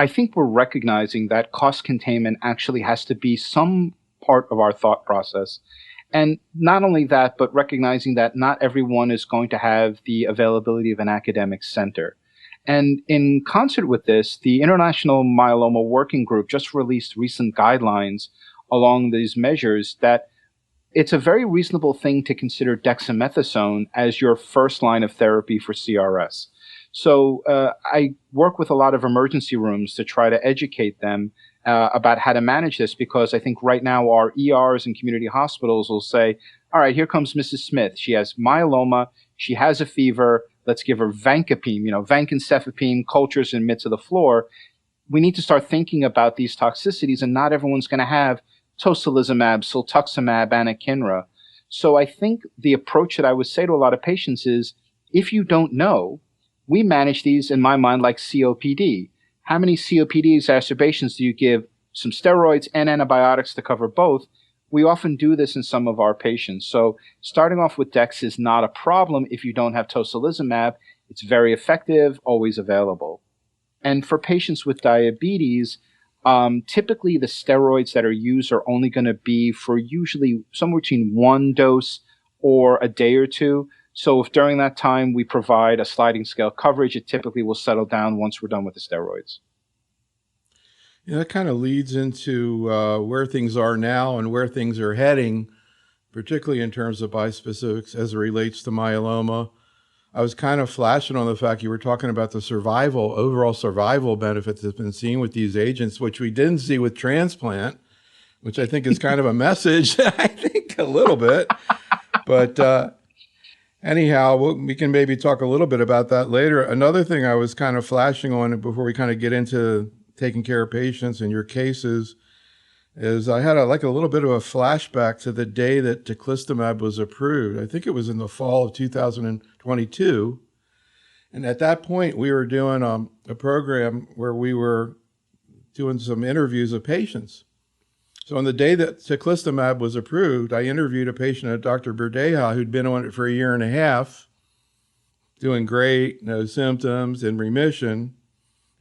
I think we're recognizing that cost containment actually has to be some part of our thought process. And not only that, but recognizing that not everyone is going to have the availability of an academic center. And in concert with this, the International Myeloma Working Group just released recent guidelines along these measures that it's a very reasonable thing to consider dexamethasone as your first line of therapy for CRS. So I work with a lot of emergency rooms to try to educate them about how to manage this, because I think right now our ERs and community hospitals will say, all right, here comes Mrs. Smith. She has myeloma. She has a fever. Let's give her vancomycin, vancomycin cultures in midst of the floor. We need to start thinking about these toxicities, and not everyone's going to have tocilizumab, siltuximab, anakinra. So I think the approach that I would say to a lot of patients is, if you don't know, we manage these, in my mind, like COPD. How many COPD exacerbations do you give some steroids and antibiotics to cover both? We often do this in some of our patients. So starting off with Dex is not a problem if you don't have tocilizumab. It's very effective, always available. And for patients with diabetes, typically the steroids that are used are only going to be for usually somewhere between one dose or a day or two. So if during that time we provide a sliding scale coverage, it typically will settle down once we're done with the steroids. Yeah, that kind of leads into where things are now and where things are heading, particularly in terms of bispecifics as it relates to myeloma. I was kind of flashing on the fact you were talking about the overall survival benefits that's been seen with these agents, which we didn't see with transplant, which I think is kind of a message, I think a little bit. But anyhow, we can maybe talk a little bit about that later. Another thing I was kind of flashing on before we kind of get into taking care of patients and your cases is I had a little bit of a flashback to the day that teclistamab was approved. I think it was in the fall of 2022. And at that point, we were doing a program where we were doing some interviews of patients. So on the day that teclistamab was approved, I interviewed a patient at Dr. Berdeja who'd been on it for a year and a half, doing great, no symptoms, in remission.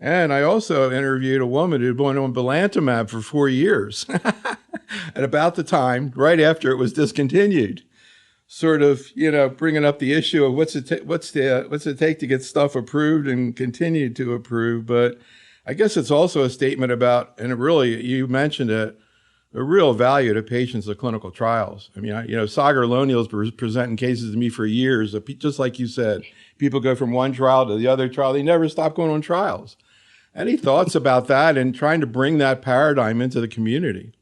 And I also interviewed a woman who'd been on belantamab for 4 years at about the time, right after it was discontinued, sort of, bringing up the issue of what's it take to get stuff approved and continued to approve. But I guess it's also a statement about, and really, you mentioned it, the real value to patients of clinical trials. I mean, Sagar Loniel's presenting cases to me for years. Just like you said, people go from one trial to the other trial. They never stop going on trials. Any thoughts about that and trying to bring that paradigm into the community?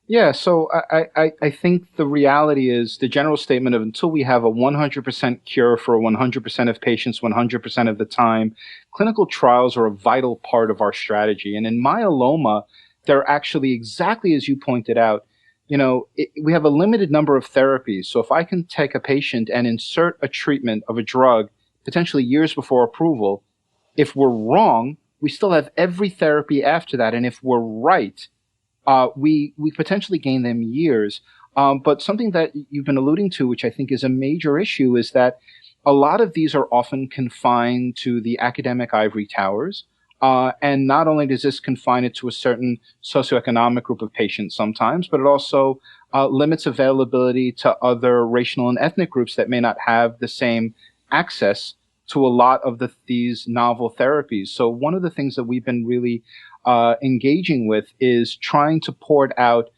Yeah, so I think the reality is the general statement of until we have a 100% cure for 100% of patients 100% of the time, clinical trials are a vital part of our strategy. And in myeloma, they're actually exactly as you pointed out. We have a limited number of therapies. So if I can take a patient and insert a treatment of a drug potentially years before approval, if we're wrong, we still have every therapy after that. And if we're right, we potentially gain them years. But something that you've been alluding to, which I think is a major issue, is that a lot of these are often confined to the academic ivory towers. And not only does this confine it to a certain socioeconomic group of patients sometimes, but it also limits availability to other racial and ethnic groups that may not have the same access to a lot of these novel therapies. So one of the things that we've been really engaging with is trying to port out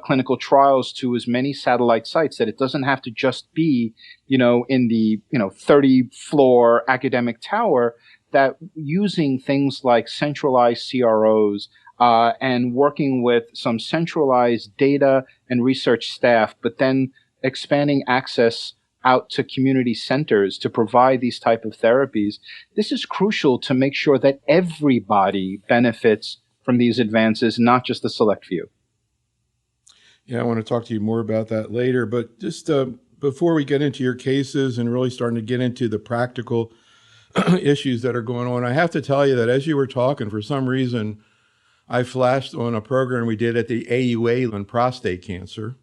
clinical trials to as many satellite sites that it doesn't have to just be, in the 30-floor academic tower, that using things like centralized CROs and working with some centralized data and research staff, but then expanding access out to community centers to provide these type of therapies. This is crucial to make sure that everybody benefits from these advances, not just a select few. Yeah, I want to talk to you more about that later, but just before we get into your cases and really starting to get into the practical issues that are going on, I have to tell you that as you were talking, for some reason, I flashed on a program we did at the AUA on prostate cancer,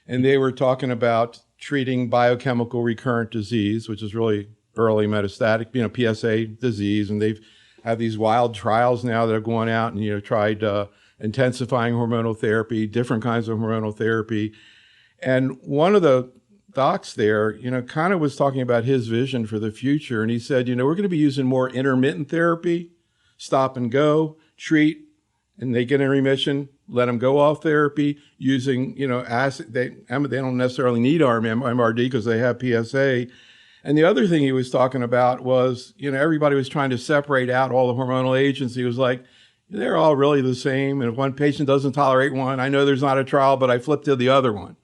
and they were talking about treating biochemical recurrent disease, which is really early metastatic, PSA disease, and they've have these wild trials now that are going out and, tried intensifying hormonal therapy, different kinds of hormonal therapy. And one of the docs there, kind of was talking about his vision for the future. And he said, we're going to be using more intermittent therapy, stop and go, treat, and they get in remission, let them go off therapy using, acid. They don't necessarily need MRD because they have PSA. And the other thing he was talking about was, everybody was trying to separate out all the hormonal agents. He was like, they're all really the same. And if one patient doesn't tolerate one, I know there's not a trial, but I flip to the other one.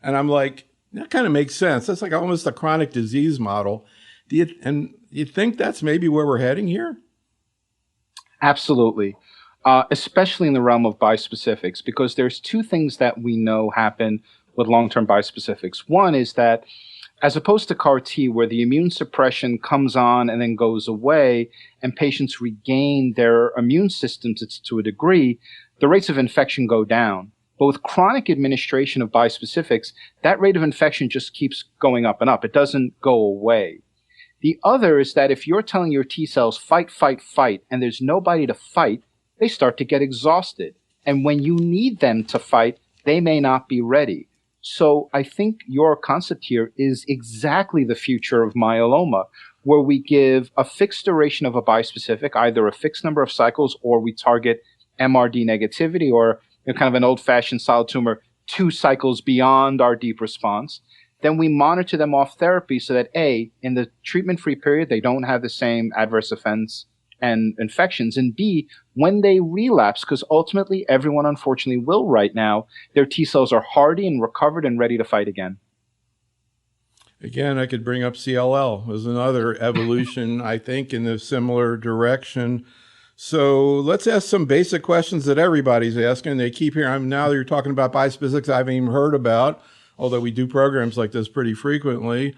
And I'm like, that kind of makes sense. That's like almost a chronic disease model. Do you think that's maybe where we're heading here? Absolutely. Especially in the realm of bispecifics, because there's two things that we know happen with long-term bispecifics. One is that as opposed to CAR T, where the immune suppression comes on and then goes away, and patients regain their immune systems to a degree, the rates of infection go down. But with chronic administration of bispecifics, that rate of infection just keeps going up and up. It doesn't go away. The other is that if you're telling your T cells, fight, fight, fight, and there's nobody to fight, they start to get exhausted. And when you need them to fight, they may not be ready. So I think your concept here is exactly the future of myeloma, where we give a fixed duration of a bispecific, either a fixed number of cycles, or we target MRD negativity, or kind of an old-fashioned solid tumor, 2 cycles beyond our deep response. Then we monitor them off therapy so that A, in the treatment-free period, they don't have the same adverse events and infections, and B, when they relapse, because ultimately everyone unfortunately will right now, their T cells are hardy and recovered and ready to fight again. Again, I could bring up CLL as another evolution, I think, in a similar direction. So let's ask some basic questions that everybody's asking. They keep hearing, now that you're talking about bispecifics I haven't even heard about, although we do programs like this pretty frequently.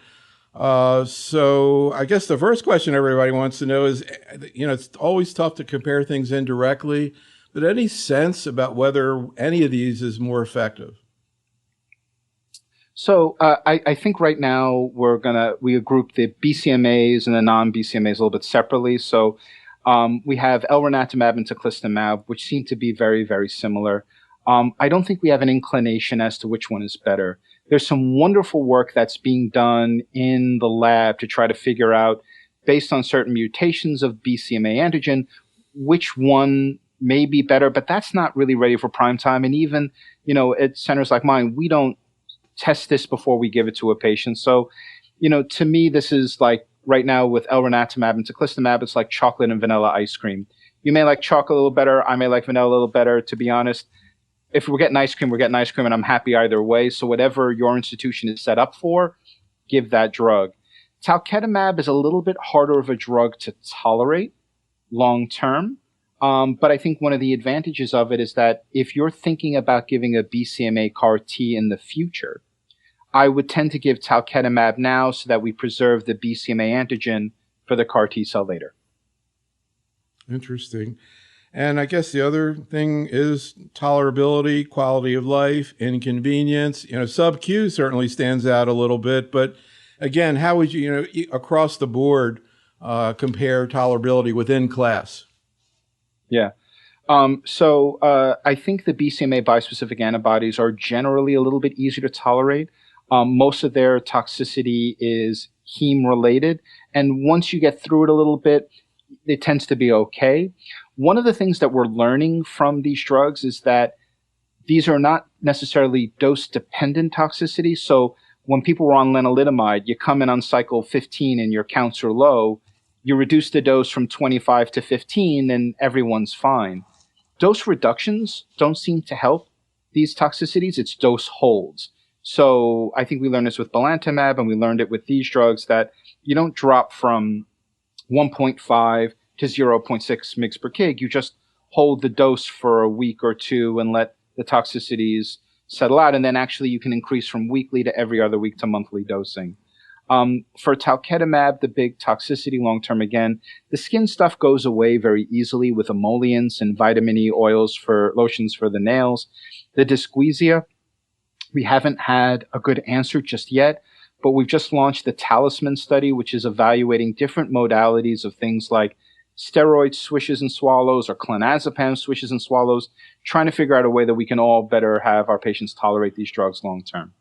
So I guess the first question everybody wants to know is, it's always tough to compare things indirectly, but any sense about whether any of these is more effective? So I think right now we group the BCMAs and the non-BCMAs a little bit separately. So we have elranatamab and teclistamab, which seem to be very, very similar. I don't think we have an inclination as to which one is better. There's some wonderful work that's being done in the lab to try to figure out, based on certain mutations of BCMA antigen, which one may be better, but that's not really ready for prime time. And even, at centers like mine, we don't test this before we give it to a patient. So, to me, this is like right now with elranatamab and teclistamab, it's like chocolate and vanilla ice cream. You may like chocolate a little better. I may like vanilla a little better, to be honest. If we're getting ice cream, we're getting ice cream, and I'm happy either way. So whatever your institution is set up for, give that drug. Talquetamab is a little bit harder of a drug to tolerate long term. But I think one of the advantages of it is that if you're thinking about giving a BCMA CAR T in the future, I would tend to give talquetamab now so that we preserve the BCMA antigen for the CAR T cell later. Interesting. And I guess the other thing is tolerability, quality of life, inconvenience. Sub-Q certainly stands out a little bit, but again, how would you, across the board, compare tolerability within class? Yeah. So I think the BCMA bispecific antibodies are generally a little bit easier to tolerate. Most of their toxicity is heme related. And once you get through it a little bit, it tends to be okay. One of the things that we're learning from these drugs is that these are not necessarily dose-dependent toxicities. So when people were on lenalidomide, you come in on cycle 15 and your counts are low, you reduce the dose from 25 to 15 and everyone's fine. Dose reductions don't seem to help these toxicities. It's dose holds. So I think we learned this with belantamab and we learned it with these drugs that you don't drop from 1.5 to 0.6 mg per kg. You just hold the dose for a week or two and let the toxicities settle out. And then actually you can increase from weekly to every other week to monthly dosing. For talquetamab, the big toxicity long-term, again, the skin stuff goes away very easily with emollients and vitamin E oils for lotions for the nails. The dysgeusia, we haven't had a good answer just yet, but we've just launched the Talisman study, which is evaluating different modalities of things like steroid swishes and swallows or clonazepam swishes and swallows, trying to figure out a way that we can all better have our patients tolerate these drugs long term.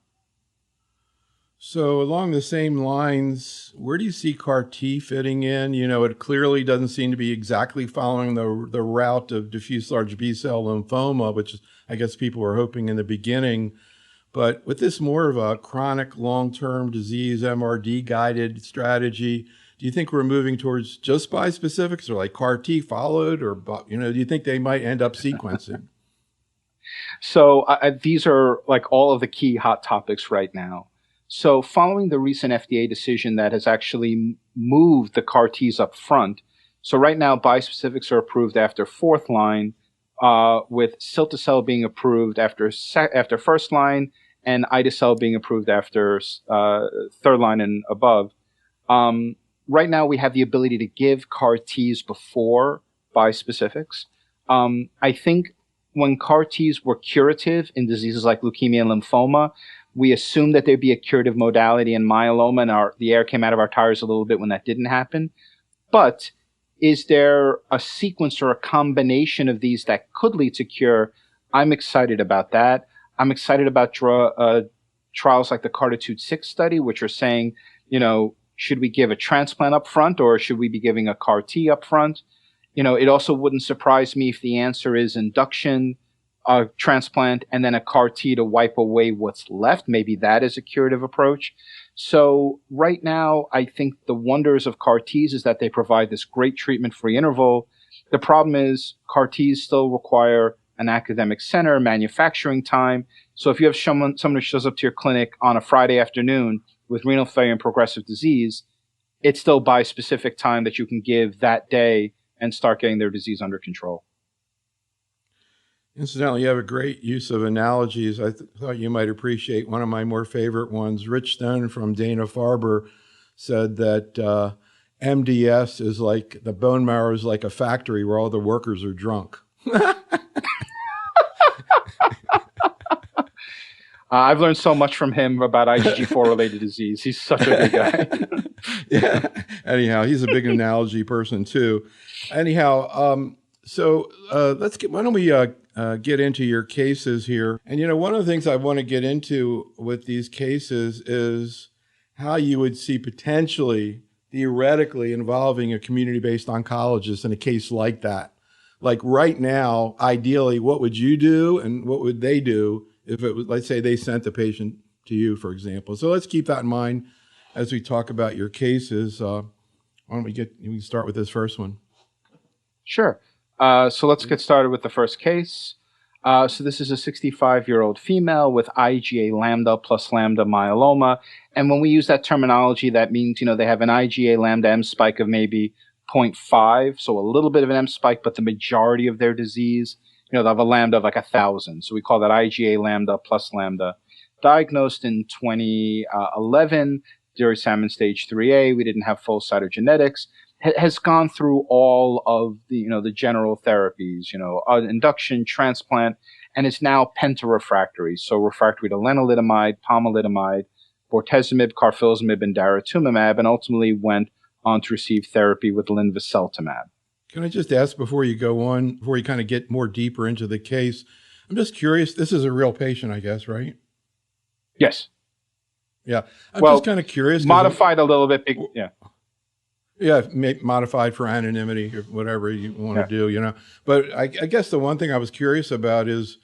So along the same lines, where do you see CAR T fitting in? You know, it clearly doesn't seem to be exactly following the route of diffuse large B-cell lymphoma, which I guess people were hoping in the beginning. But with this more of a chronic long-term disease MRD-guided strategy, do you think we're moving towards just bispecifics or like CAR T followed, or, you know, do you think they might end up sequencing? So these are like all of the key hot topics right now. So following the recent FDA decision that has actually moved the CAR Ts up front, so right now bispecifics are approved after fourth line, with cilta-cel being approved after first line, and ide-cel being approved after third line and above. Right now we have the ability to give CAR Ts before bispecifics. I think when CAR Ts were curative in diseases like leukemia and lymphoma, we assumed that there'd be a curative modality in myeloma, and the air came out of our tires a little bit when that didn't happen. But is there a sequence or a combination of these that could lead to cure? I'm excited about that. I'm excited about trials like the CARTITUDE-6 study, which are saying, you know, should we give a transplant up front or should we be giving a CAR T up front? You know, it also wouldn't surprise me if the answer is induction, a transplant, and then a CAR T to wipe away what's left. Maybe that is a curative approach. So right now, I think the wonders of CAR Ts is that they provide this great treatment-free interval. The problem is CAR Ts still require an academic center, manufacturing time. So if you have someone who shows up to your clinic on a Friday afternoon with renal failure and progressive disease, it's still bispecific time that you can give that day and start getting their disease under control. Incidentally, you have a great use of analogies. I thought you might appreciate one of my more favorite ones. Rich Stone from Dana-Farber said that MDS is like, the bone marrow is like a factory where all the workers are drunk. I've learned so much from him about IgG4 related disease. He's such a good guy. Yeah. Anyhow, he's a big analogy person too. Anyhow, so why don't we get into your cases here? And, you know, one of the things I want to get into with these cases is how you would see potentially, theoretically, involving a community-based oncologist in a case like that. Like right now, ideally, what would you do and what would they do if it was, let's say they sent the patient to you, for example? So let's keep that in mind as we talk about your cases. Why don't we can start with this first one? Sure. So let's get started with the first case. So this is a 65-year-old female with IgA lambda plus lambda myeloma. And when we use that terminology, that means, you know, they have an IgA lambda M spike of maybe 0.5, so a little bit of an M spike, but the majority of their disease, you know, they have a lambda of like 1,000. So we call that IgA lambda plus lambda. Diagnosed in 2011, during salmon stage 3A. We didn't have full cytogenetics. Has gone through all of the, you know, the general therapies, you know, induction, transplant, and is now pentarefractory. So refractory to lenalidomide, pomalidomide, bortezomib, carfilzomib, and daratumumab, and ultimately went on to receive therapy with linvoseltamab. Can I just ask before you go on, before you kind of get more deeper into the case, I'm just curious, this is a real patient, I guess, right? Yes. Yeah. I'm just kind of curious. Modified a little bit. Yeah. Yeah, modified for anonymity or whatever you want to do, you know. But I guess the one thing I was curious about is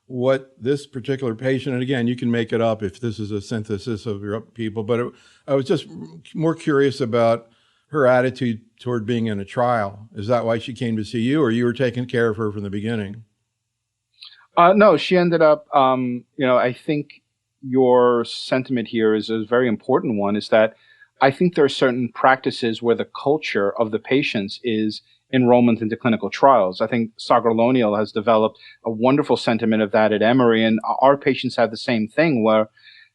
what this particular patient, and again, you can make it up if this is a synthesis of your people, but I was just more curious about her attitude toward being in a trial. Is that why she came to see you, or you were taking care of her from the beginning? No, she ended up, you know, I think your sentiment here is a very important one, is that I think there are certain practices where the culture of the patients is enrollment into clinical trials. I think Sagar Lonial has developed a wonderful sentiment of that at Emory, and our patients have the same thing where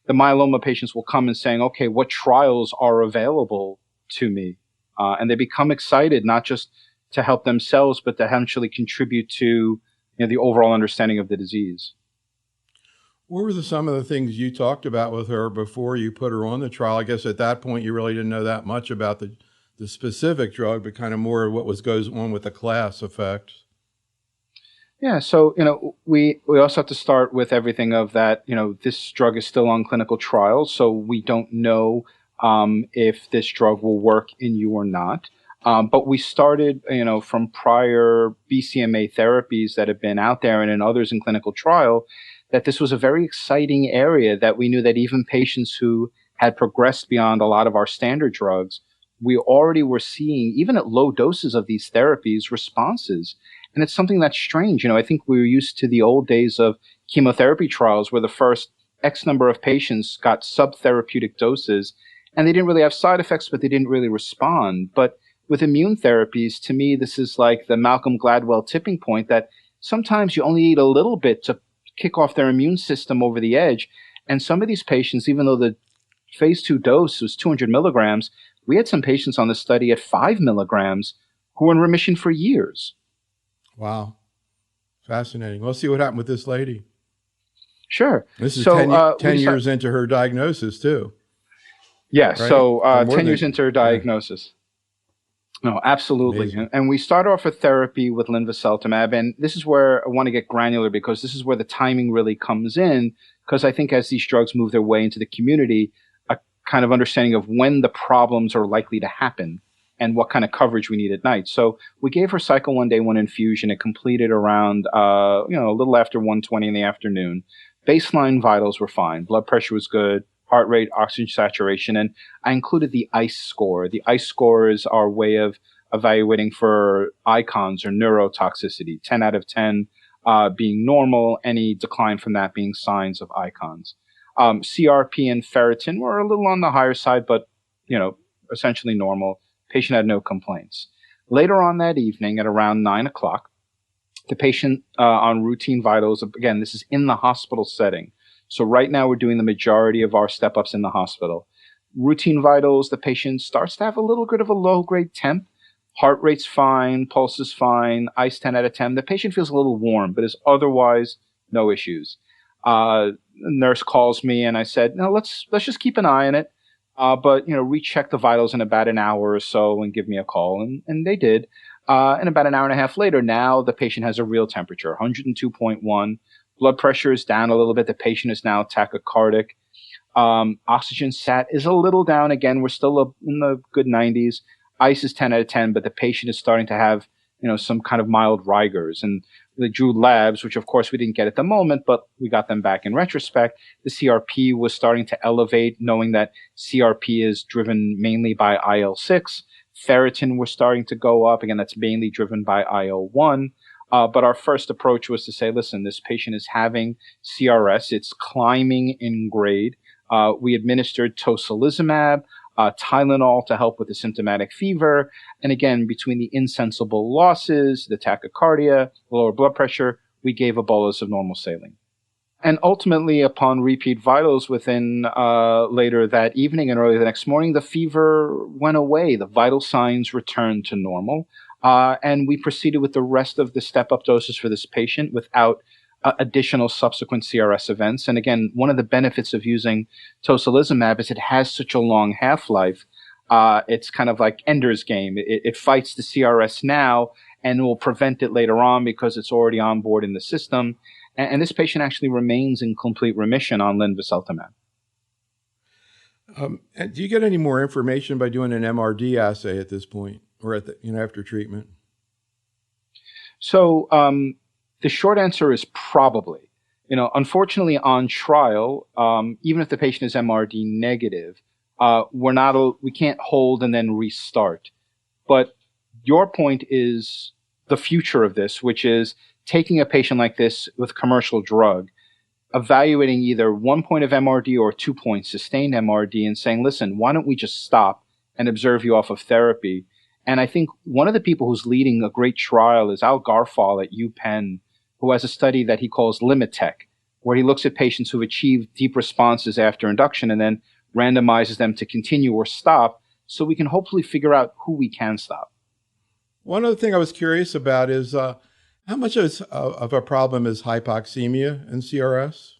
the myeloma patients will come and saying, okay, what trials are available to me? And they become excited, not just to help themselves, but to eventually contribute to, you know, the overall understanding of the disease. What were some of the things you talked about with her before you put her on the trial? I guess at that point, you really didn't know that much about the the specific drug, but kind of more what goes on with the class effect. Yeah, so we also have to start with everything of that. This drug is still on clinical trials, so we don't know if this drug will work in you or not. But we started, from prior BCMA therapies that have been out there and in others in clinical trial, that this was a very exciting area. That we knew that even patients who had progressed beyond a lot of our standard drugs, we already were seeing, even at low doses of these therapies, responses. And it's something that's strange. I think we were used to the old days of chemotherapy trials where the first X number of patients got subtherapeutic doses and they didn't really have side effects, but they didn't really respond. But with immune therapies, to me, this is like the Malcolm Gladwell tipping point that sometimes you only need a little bit to kick off their immune system over the edge. And some of these patients, even though the phase 2 dose was 200 milligrams, we had some patients on the study at 5 milligrams who were in remission for years. Wow. Fascinating. Let's see what happened with this lady. Sure. This is 10 years into her diagnosis, too. Yeah, right? So 10 years into her diagnosis. Yeah. No, absolutely. And we start off a therapy with linvoseltamab. And this is where I want to get granular because this is where the timing really comes in. Because I think as these drugs move their way into the community, a kind of understanding of when the problems are likely to happen and what kind of coverage we need at night. So we gave her cycle 1 day 1 infusion. It completed around, a little after 1:20 in the afternoon. Baseline vitals were fine. Blood pressure was good. Heart rate, oxygen saturation, and I included the ICE score. The ICE score is our way of evaluating for icons or neurotoxicity. 10 out of 10 being normal, any decline from that being signs of icons. CRP and ferritin were a little on the higher side, but essentially normal. Patient had no complaints. Later on that evening at around 9 o'clock, the patient on routine vitals, again, this is in the hospital setting. So right now we're doing the majority of our step-ups in the hospital. Routine vitals, the patient starts to have a little bit of a low-grade temp. Heart rate's fine, pulse is fine, ICE 10 out of 10. The patient feels a little warm, but is otherwise no issues. Nurse calls me and I said, no, let's just keep an eye on it. But recheck the vitals in about an hour or so and give me a call. And they did. And about an hour and a half later, now the patient has a real temperature, 102.1. Blood pressure is down a little bit. The patient is now tachycardic. Oxygen sat is a little down. Again, we're still in the good 90s. ICE is 10 out of 10, but the patient is starting to have, some kind of mild rigors. And they drew labs, which of course we didn't get at the moment, but we got them back in retrospect. The CRP was starting to elevate, knowing that CRP is driven mainly by IL-6. Ferritin was starting to go up. Again, that's mainly driven by IL-1. But our first approach was to say, listen, this patient is having CRS. It's climbing in grade. We administered tocilizumab, Tylenol to help with the symptomatic fever. And again, between the insensible losses, the tachycardia, lower blood pressure, we gave a bolus of normal saline. And ultimately, upon repeat vitals within later that evening and early the next morning, the fever went away. The vital signs returned to normal. And we proceeded with the rest of the step-up doses for this patient without additional subsequent CRS events. And again, one of the benefits of using tocilizumab is it has such a long half-life. It's kind of like Ender's Game. It fights the CRS now and will prevent it later on because it's already on board in the system. And this patient actually remains in complete remission on linvoseltamab. And do you get any more information by doing an MRD assay at this point? Or at the, after treatment? So the short answer is probably. Unfortunately, on trial, even if the patient is MRD negative, we can't hold and then restart. But your point is the future of this, which is taking a patient like this with commercial drug, evaluating either 1 point of MRD or 2 points sustained MRD, and saying, listen, why don't we just stop and observe you off of therapy? And I think one of the people who's leading a great trial is Al Garfal at UPenn, who has a study that he calls LimitTech, where he looks at patients who've achieved deep responses after induction and then randomizes them to continue or stop so we can hopefully figure out who we can stop. One other thing I was curious about is how much of a problem is hypoxemia in CRS?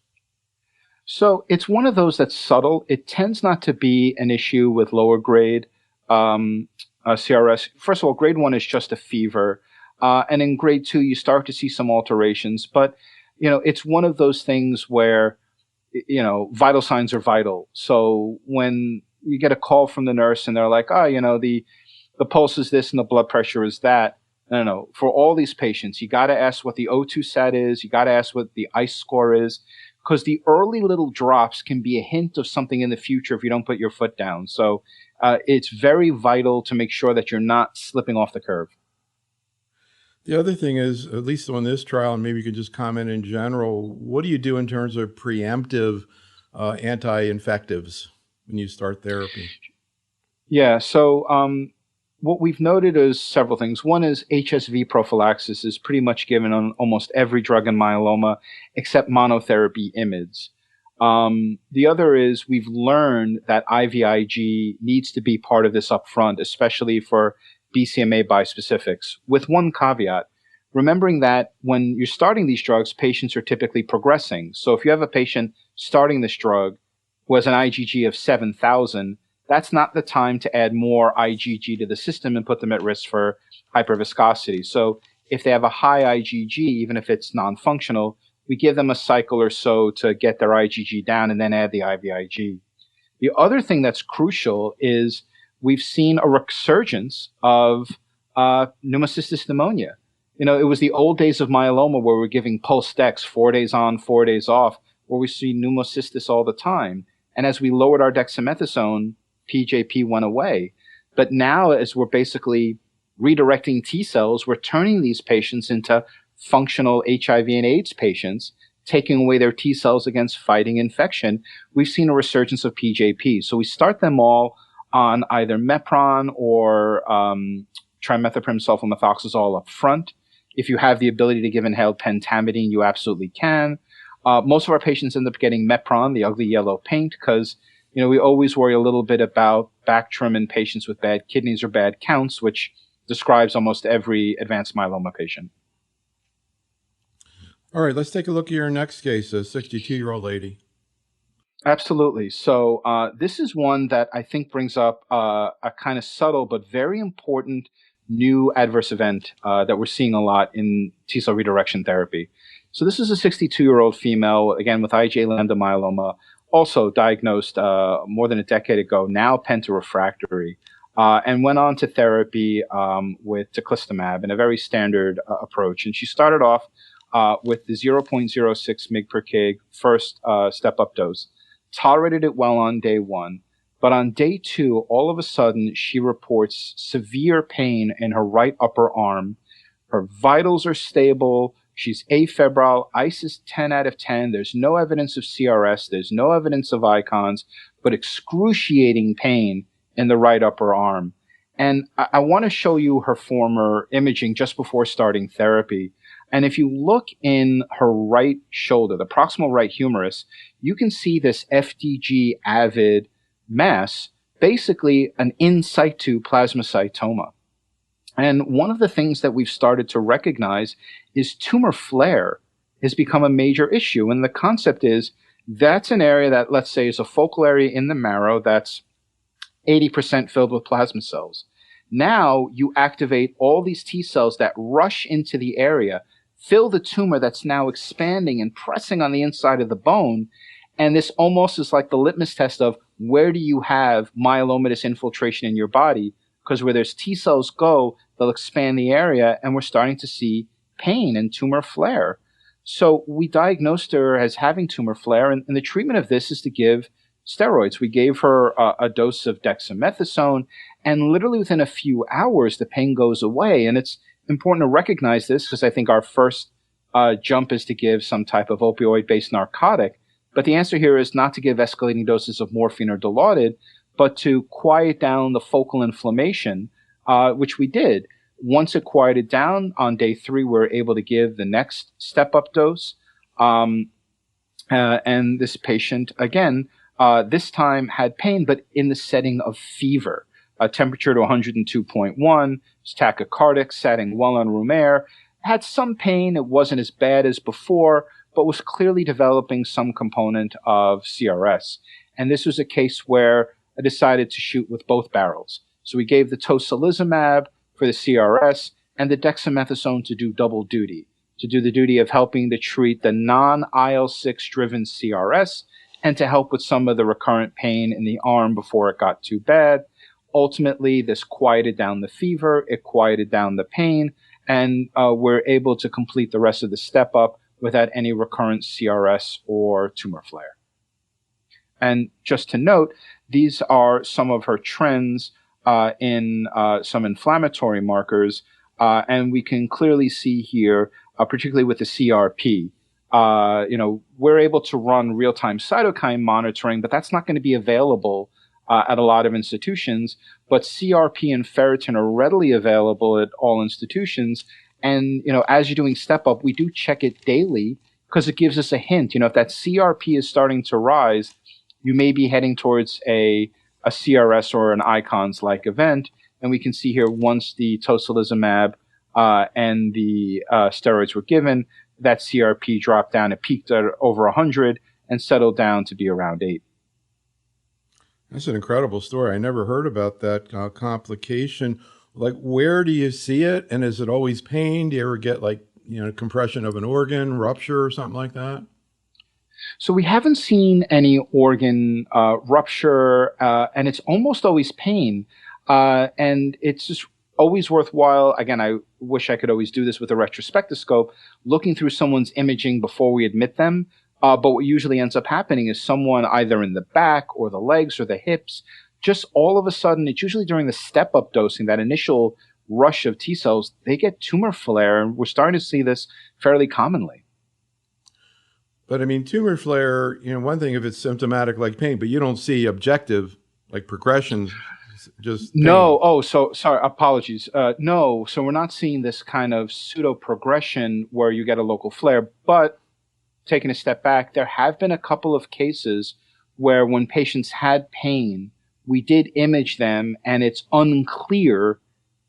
So it's one of those that's subtle. It tends not to be an issue with lower grade CRS, first of all, grade 1 is just a fever. And in grade 2, you start to see some alterations. But, it's one of those things where, vital signs are vital. So when you get a call from the nurse and they're like, the pulse is this and the blood pressure is that. No. For all these patients, you got to ask what the O2 sat is. You got to ask what the ICE score is, because the early little drops can be a hint of something in the future if you don't put your foot down. So it's very vital to make sure that you're not slipping off the curve. The other thing is, at least on this trial, and maybe you could just comment in general, what do you do in terms of preemptive anti-infectives when you start therapy? Yeah, so what we've noted is several things. One is HSV prophylaxis is pretty much given on almost every drug in myeloma except monotherapy IMiDs. The other is we've learned that IVIG needs to be part of this upfront, especially for BCMA bispecifics, with one caveat, remembering that when you're starting these drugs, patients are typically progressing. So if you have a patient starting this drug who has an IgG of 7,000, that's not the time to add more IgG to the system and put them at risk for hyperviscosity. So if they have a high IgG, even if it's non-functional, we give them a cycle or so to get their IgG down and then add the IVIG. The other thing that's crucial is we've seen a resurgence of pneumocystis pneumonia. It was the old days of myeloma where we're giving pulse dex 4 days on, 4 days off, where we see pneumocystis all the time. And as we lowered our dexamethasone, PJP went away. But now, as we're basically redirecting T cells, we're turning these patients into functional HIV and AIDS patients, taking away their T cells against fighting infection. We've seen a resurgence of PJP. So we start them all on either Mepron or trimethoprim sulfamethoxazole up front. If you have the ability to give inhaled pentamidine, you absolutely can. Most of our patients end up getting Mepron, the ugly yellow paint, because we always worry a little bit about Bactrim in patients with bad kidneys or bad counts, which describes almost every advanced myeloma patient. All right, let's take a look at your next case, a 62-year-old lady. Absolutely. So this is one that I think brings up a kind of subtle but very important new adverse event that we're seeing a lot in T-cell redirection therapy. So this is a 62-year-old female, again, with IgA lambda myeloma, also diagnosed more than a decade ago, now pentarefractory, and went on to therapy with teclistamab in a very standard approach. And she started off with the 0.06 mg per kg first step-up dose, tolerated it well on day 1, but on day 2, all of a sudden, she reports severe pain in her right upper arm. Her vitals are stable. She's afebrile. ICE is 10 out of 10. There's no evidence of CRS. There's no evidence of Icahns, but excruciating pain in the right upper arm. And I want to show you her former imaging just before starting therapy. And if you look in her right shoulder, the proximal right humerus, you can see this FDG avid mass, basically an in situ plasmacytoma. And one of the things that we've started to recognize is tumor flare has become a major issue. And the concept is that's an area that, let's say, is a focal area in the marrow that's 80% filled with plasma cells. Now you activate all these T cells that rush into the area, fill the tumor that's now expanding and pressing on the inside of the bone. And this almost is like the litmus test of where do you have myelomatous infiltration in your body? Because where there's T cells go, they'll expand the area, and we're starting to see pain and tumor flare. So we diagnosed her as having tumor flare, and the treatment of this is to give steroids. We gave her a dose of dexamethasone, and literally within a few hours, the pain goes away. And it's important to recognize this because I think our first jump is to give some type of opioid-based narcotic. But the answer here is not to give escalating doses of morphine or Dilaudid, but to quiet down the focal inflammation, which we did. Once it quieted down on day 3, we were able to give the next step-up dose. And this patient, again, this time had pain, but in the setting of fever. Temperature to 102.1, was tachycardic, sitting well on room air, had some pain. It wasn't as bad as before, but was clearly developing some component of CRS. And this was a case where I decided to shoot with both barrels. So we gave the tocilizumab for the CRS and the dexamethasone to do double duty, to do the duty of helping to treat the non-IL-6 driven CRS and to help with some of the recurrent pain in the arm before it got too bad. Ultimately, this quieted down the fever, it quieted down the pain, and we're able to complete the rest of the step up without any recurrent CRS or tumor flare. And just to note, these are some of her trends in some inflammatory markers, and we can clearly see here, particularly with the CRP, we're able to run real-time cytokine monitoring, but that's not going to be available at a lot of institutions. But CRP and ferritin are readily available at all institutions. And, as you're doing step up, we do check it daily because it gives us a hint. If that CRP is starting to rise, you may be heading towards a CRS or an Icahn-like event. And we can see here once the tocilizumab and the steroids were given, that CRP dropped down. It peaked at over 100 and settled down to be around 8. That's an incredible story. I never heard about that complication. Like, where do you see it? And is it always pain? Do you ever get compression of an organ, rupture or something like that? So we haven't seen any organ rupture, and it's almost always pain. And it's just always worthwhile. Again, I wish I could always do this with a retrospectoscope, looking through someone's imaging before we admit them. But what usually ends up happening is someone either in the back or the legs or the hips, just all of a sudden, it's usually during the step-up dosing, that initial rush of T cells, they get tumor flare. And we're starting to see this fairly commonly. But I mean, tumor flare, one thing if it's symptomatic like pain, but you don't see objective like progression, just pain. No. Oh, so sorry. Apologies. No. So we're not seeing this kind of pseudo progression where you get a local flare, but taking a step back, there have been a couple of cases where when patients had pain, we did image them, and it's unclear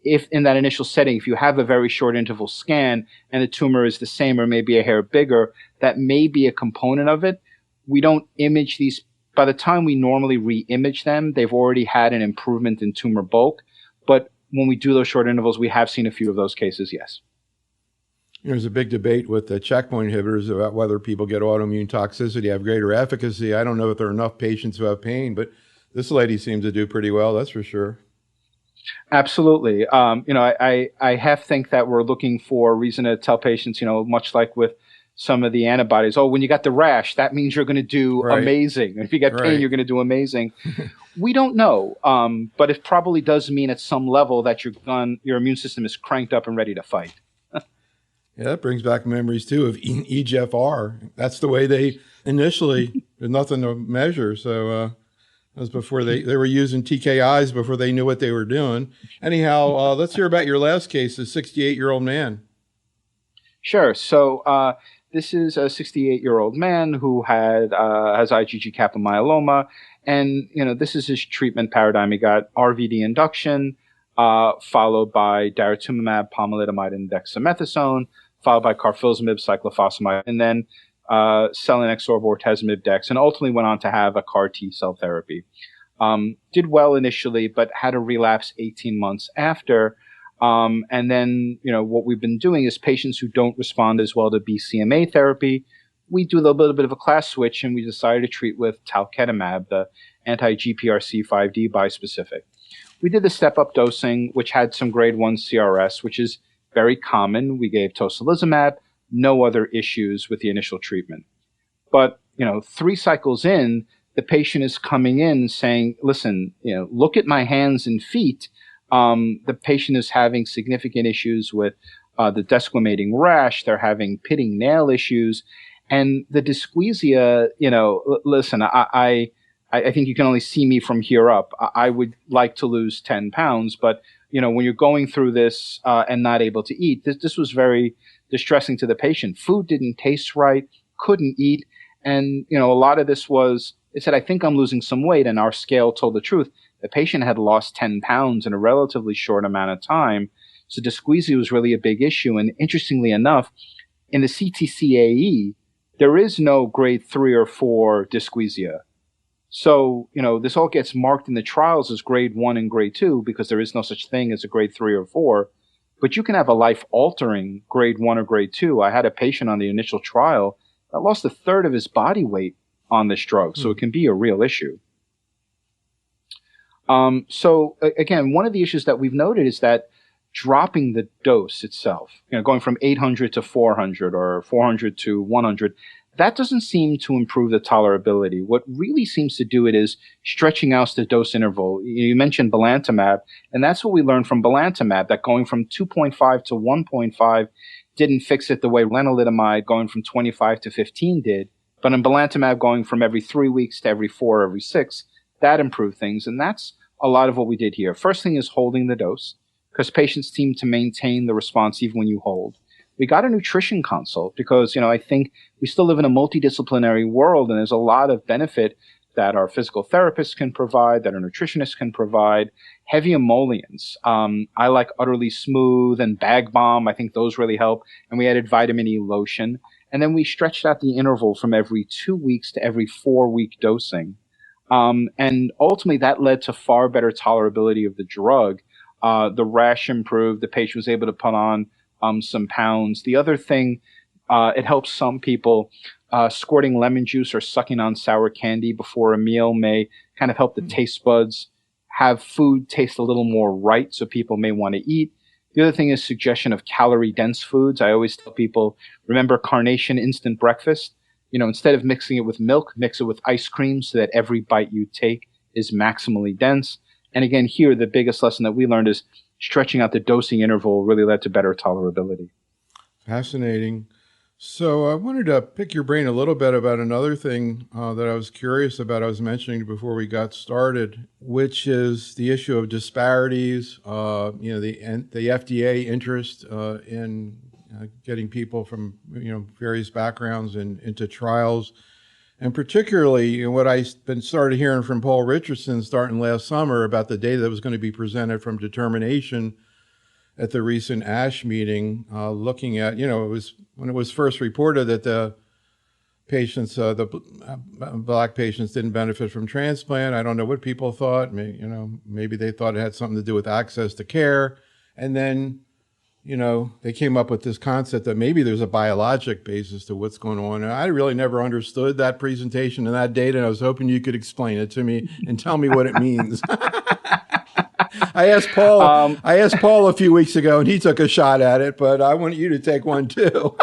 if in that initial setting, if you have a very short interval scan and the tumor is the same or maybe a hair bigger, that may be a component of it. We don't image these. By the time we normally re-image them, they've already had an improvement in tumor bulk. But when we do those short intervals, we have seen a few of those cases, yes. There's a big debate with the checkpoint inhibitors about whether people get autoimmune toxicity, have greater efficacy. I don't know if there are enough patients who have pain, but this lady seems to do pretty well, that's for sure. Absolutely. I have think that we're looking for a reason to tell patients, much like with some of the antibodies, when you got the rash, that means you're going to do amazing. If you get pain, you're going to do amazing. We don't know, but it probably does mean at some level that your immune system is cranked up and ready to fight. Yeah, that brings back memories, too, of EGFR. That's the way they initially, there's nothing to measure. So that was before they were using TKIs before they knew what they were doing. Anyhow, let's hear about your last case, the 68-year-old man. Sure. So this is a 68-year-old man who has IgG kappa myeloma. And, this is his treatment paradigm. He got RVD induction, followed by daratumumab, pomalidomide, and dexamethasone, followed by carfilzomib, cyclophosphamide, and then selinexor, bortezomib, dex, and ultimately went on to have a CAR T cell therapy. Did well initially, but had a relapse 18 months after. And then, what we've been doing is patients who don't respond as well to BCMA therapy, we do a little bit of a class switch, and we decided to treat with talquetamab, the anti-GPRC5D bispecific. We did the step-up dosing, which had some grade 1 CRS, which is very common. We gave tocilizumab, no other issues with the initial treatment. But, 3 cycles in, the patient is coming in saying, listen, look at my hands and feet. The patient is having significant issues with the desquamating rash. They're having pitting nail issues. And the dysgeusia, listen, I think you can only see me from here up. I would like to lose 10 pounds, but when you're going through this and not able to eat, this was very distressing to the patient. Food didn't taste right, couldn't eat. And, a lot of this was, they said, I think I'm losing some weight. And our scale told the truth. The patient had lost 10 pounds in a relatively short amount of time. So dysgeusia was really a big issue. And interestingly enough, in the CTCAE, there is no grade 3 or 4 dysgeusia. So, this all gets marked in the trials as grade 1 and grade 2 because there is no such thing as a grade 3 or 4. But you can have a life-altering grade 1 or grade 2. I had a patient on the initial trial that lost a third of his body weight on this drug. So it can be a real issue. So again, one of the issues that we've noted is that dropping the dose itself, going from 800 to 400 or 400 to 100, that doesn't seem to improve the tolerability. What really seems to do it is stretching out the dose interval. You mentioned belantamab, and that's what we learned from belantamab, that going from 2.5 to 1.5 didn't fix it the way lenalidomide going from 25 to 15 did. But in belantamab going from every 3 weeks to every 4 or every 6, that improved things. And that's a lot of what we did here. First thing is holding the dose, because patients seem to maintain the response even when you hold. We got a nutrition consult because, I think we still live in a multidisciplinary world, and there's a lot of benefit that our physical therapists can provide, that our nutritionists can provide. Heavy emollients. I like Utterly Smooth and Bag Balm. I think those really help. And we added vitamin E lotion. And then we stretched out the interval from every 2 weeks to every 4-week dosing. And ultimately, that led to far better tolerability of the drug. The rash improved. The patient was able to put on some pounds. The other thing, it helps some people. Squirting lemon juice or sucking on sour candy before a meal may kind of help the taste buds have food taste a little more right, so people may want to eat. The other thing is suggestion of calorie-dense foods. I always tell people, remember Carnation instant breakfast? Instead of mixing it with milk, mix it with ice cream so that every bite you take is maximally dense. And again, here, the biggest lesson that we learned is stretching out the dosing interval really led to better tolerability. Fascinating. So I wanted to pick your brain a little bit about another thing that I was curious about. I was mentioning before we got started, which is the issue of disparities. The FDA interest in getting people from various backgrounds into trials, and particularly what I've been started hearing from Paul Richardson starting last summer about the data that was going to be presented from Determination at the recent ASH meeting, looking at, it was when it was first reported that the patients, the Black patients didn't benefit from transplant. I don't know what people thought. Maybe they thought it had something to do with access to care. And then, they came up with this concept that maybe there's a biologic basis to what's going on. And I really never understood that presentation and that data. And I was hoping you could explain it to me and tell me what it means. I asked Paul a few weeks ago, and he took a shot at it, but I want you to take one too.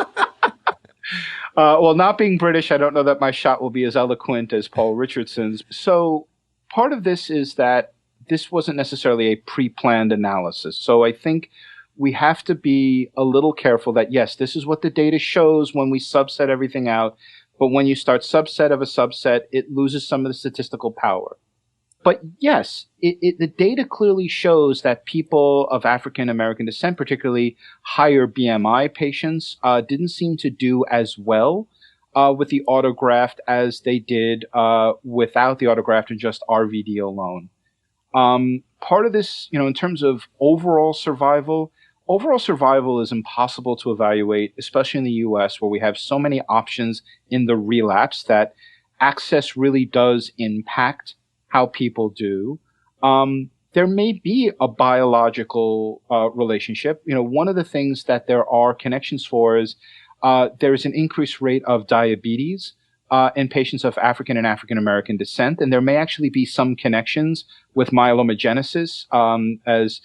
Well, not being British, I don't know that my shot will be as eloquent as Paul Richardson's. So part of this is that this wasn't necessarily a pre-planned analysis. So I think we have to be a little careful that, yes, this is what the data shows when we subset everything out. But when you start subset of a subset, it loses some of the statistical power. But yes, the data clearly shows that people of African American descent, particularly higher BMI patients, didn't seem to do as well with the autograft as they did without the autograft and just RVD alone. Part of this, in terms of overall survival is impossible to evaluate, especially in the US, where we have so many options in the relapse that access really does impact how people do. There may be a biological relationship. One of the things that there are connections for is there is an increased rate of diabetes in patients of African and African American descent, and there may actually be some connections with myelomogenesis, as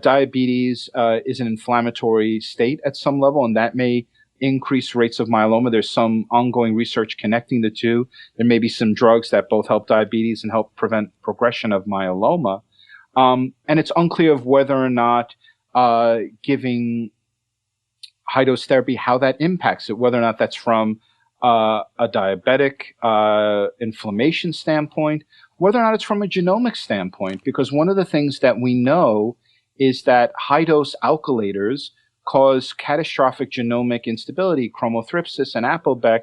diabetes is an inflammatory state at some level, and that may increase rates of myeloma. There's some ongoing research connecting the two. There may be some drugs that both help diabetes and help prevent progression of myeloma. And it's unclear of whether or not giving high-dose therapy, how that impacts it, whether or not that's from a diabetic inflammation standpoint, whether or not it's from a genomic standpoint, because one of the things that we know is that high-dose alkylators cause catastrophic genomic instability, chromothripsis and apobec,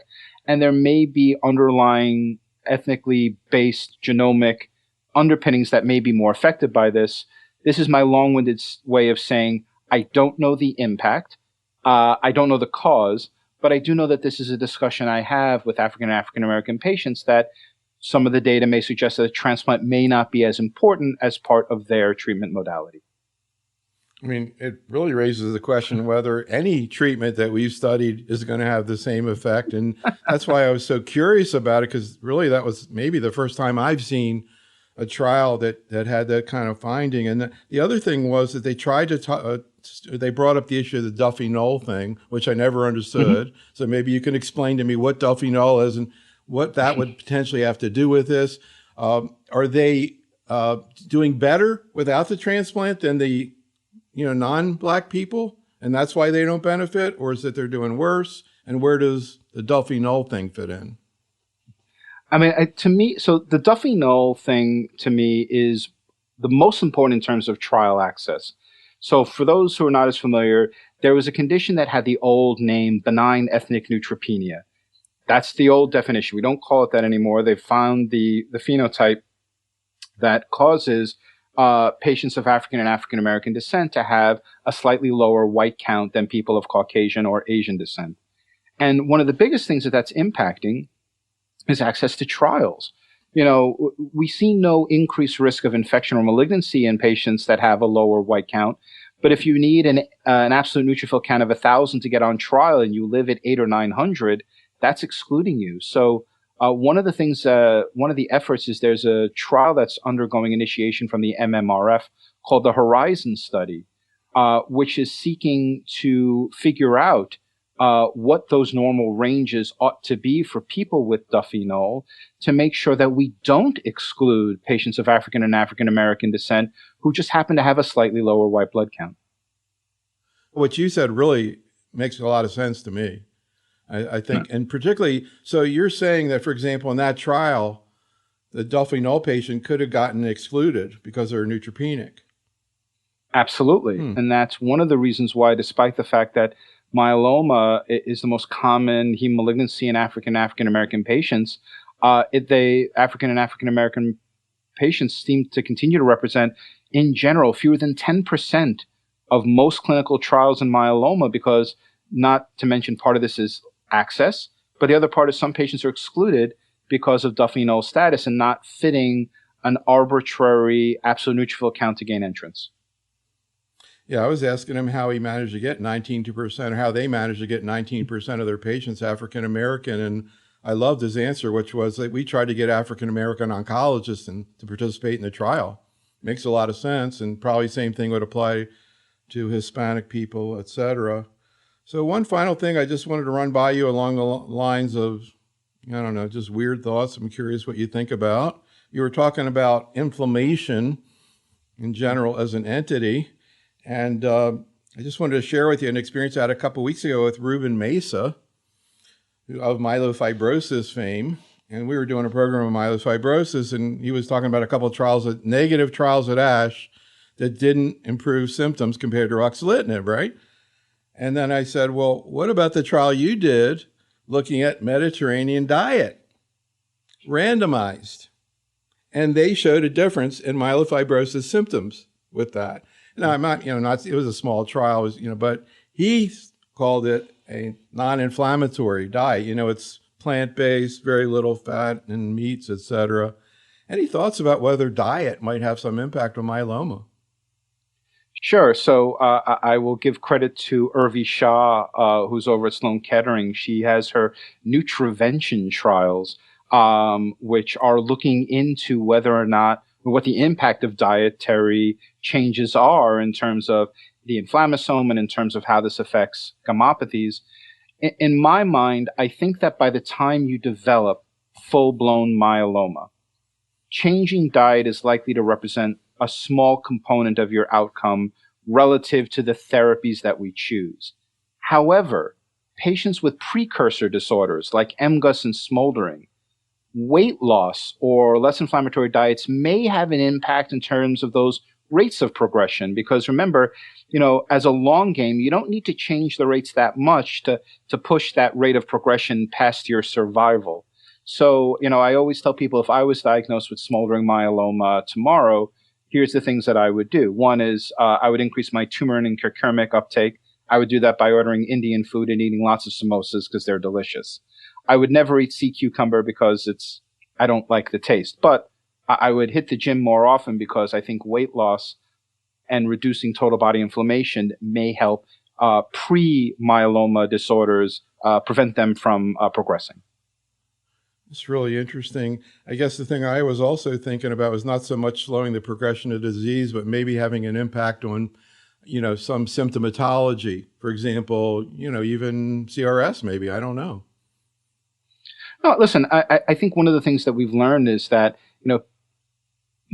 and there may be underlying ethnically based genomic underpinnings that may be more affected by this. This is my long-winded way of saying I don't know the impact, I don't know the cause, but I do know that this is a discussion I have with African and African American patients that some of the data may suggest that a transplant may not be as important as part of their treatment modality. I mean, it really raises the question whether any treatment that we've studied is going to have the same effect. And that's why I was so curious about it, because really that was maybe the first time I've seen a trial that had that kind of finding. And the other thing was that they tried to, they brought up the issue of the Duffy Null thing, which I never understood. Mm-hmm. So maybe you can explain to me what Duffy Null is and what that would potentially have to do with this. Are they doing better without the transplant than the non-Black people, and that's why they don't benefit? Or is it they're doing worse? And where does the Duffy Null thing fit in? I mean, to me, so the Duffy Null thing to me is the most important in terms of trial access. So for those who are not as familiar, there was a condition that had the old name benign ethnic neutropenia. That's the old definition. We don't call it that anymore. They've found the phenotype that causes patients of African and African American descent to have a slightly lower white count than people of Caucasian or Asian descent. And one of the biggest things that's impacting is access to trials. We see no increased risk of infection or malignancy in patients that have a lower white count. But if you need an absolute neutrophil count of 1,000 to get on trial and you live at 800 or 900, that's excluding you. So one of the things, one of the efforts is there's a trial that's undergoing initiation from the MMRF called the Horizon Study, which is seeking to figure out what those normal ranges ought to be for people with Duffy Null to make sure that we don't exclude patients of African and African American descent who just happen to have a slightly lower white blood count. What you said really makes a lot of sense to me. I think, and particularly, so you're saying that, for example, in that trial, the Duffy Null patient could have gotten excluded because they're neutropenic. Absolutely. And that's one of the reasons why, despite the fact that myeloma is the most common heme malignancy in African American patients, African and African American patients seem to continue to represent, in general, fewer than 10% of most clinical trials in myeloma, because not to mention part of this is access, but the other part is some patients are excluded because of Duffy Null status and not fitting an arbitrary absolute neutrophil count to gain entrance. Yeah, I was asking him how he managed to get 19%, or how they managed to get 19% of their patients African American, and I loved his answer, which was that we tried to get African American oncologists to participate in the trial. Makes a lot of sense, and probably same thing would apply to Hispanic people, et cetera. So one final thing I just wanted to run by you along the lines of, I don't know, just weird thoughts. I'm curious what you think about. You were talking about inflammation in general as an entity. And I just wanted to share with you an experience I had a couple of weeks ago with Ruben Mesa of myelofibrosis fame. And we were doing a program on myelofibrosis, and he was talking about a couple of negative trials at ASH that didn't improve symptoms compared to ruxolitinib, right? And then I said, well, what about the trial you did looking at Mediterranean diet, randomized? And they showed a difference in myelofibrosis symptoms with that. Now, I'm not, it was a small trial, but he called it a non-inflammatory diet. It's plant-based, very little fat and meats, et cetera. Any thoughts about whether diet might have some impact on myeloma? Sure. So I will give credit to Urvi Shah, who's over at Sloan Kettering. She has her Nutrivention trials, which are looking into whether or not, what the impact of dietary changes are in terms of the inflammasome and in terms of how this affects gammopathies. In my mind, I think that by the time you develop full-blown myeloma, changing diet is likely to represent a small component of your outcome relative to the therapies that we choose. However, patients with precursor disorders like MGUS and smoldering, weight loss or less inflammatory diets may have an impact in terms of those rates of progression. Because remember, as a long game, you don't need to change the rates that much to push that rate of progression past your survival. So, I always tell people, if I was diagnosed with smoldering myeloma tomorrow, here's the things that I would do. One is I would increase my turmeric and curcumic uptake. I would do that by ordering Indian food and eating lots of samosas because they're delicious. I would never eat sea cucumber because I don't like the taste. But I would hit the gym more often because I think weight loss and reducing total body inflammation may help pre-myeloma disorders prevent them from progressing. It's really interesting. I guess the thing I was also thinking about was not so much slowing the progression of disease, but maybe having an impact on, some symptomatology. For example, even CRS, maybe. I don't know. No, listen, I think one of the things that we've learned is that,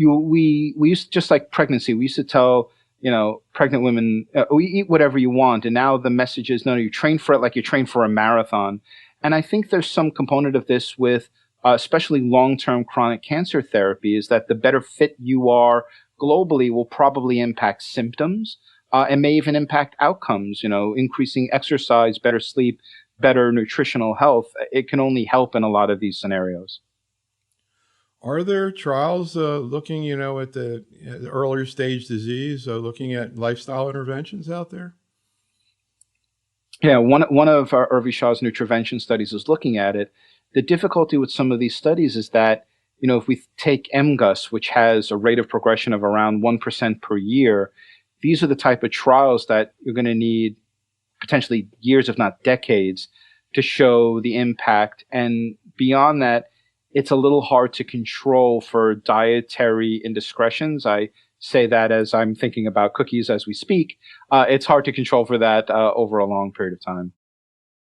we used to, just like pregnancy, we used to tell, pregnant women, we eat whatever you want. And now the message is, no, you train for it like you train for a marathon. And I think there's some component of this with especially long-term chronic cancer therapy, is that the better fit you are globally will probably impact symptoms and may even impact outcomes, increasing exercise, better sleep, better nutritional health. It can only help in a lot of these scenarios. Are there trials looking, at the earlier stage disease, looking at lifestyle interventions out there? Yeah, one of Irvi Shah's Nutrivention studies is looking at it. The difficulty with some of these studies is that, if we take MGUS, which has a rate of progression of around 1% per year, these are the type of trials that you're going to need potentially years, if not decades, to show the impact. And beyond that, it's a little hard to control for dietary indiscretions. I say that as I'm thinking about cookies as we speak. It's hard to control for that over a long period of time.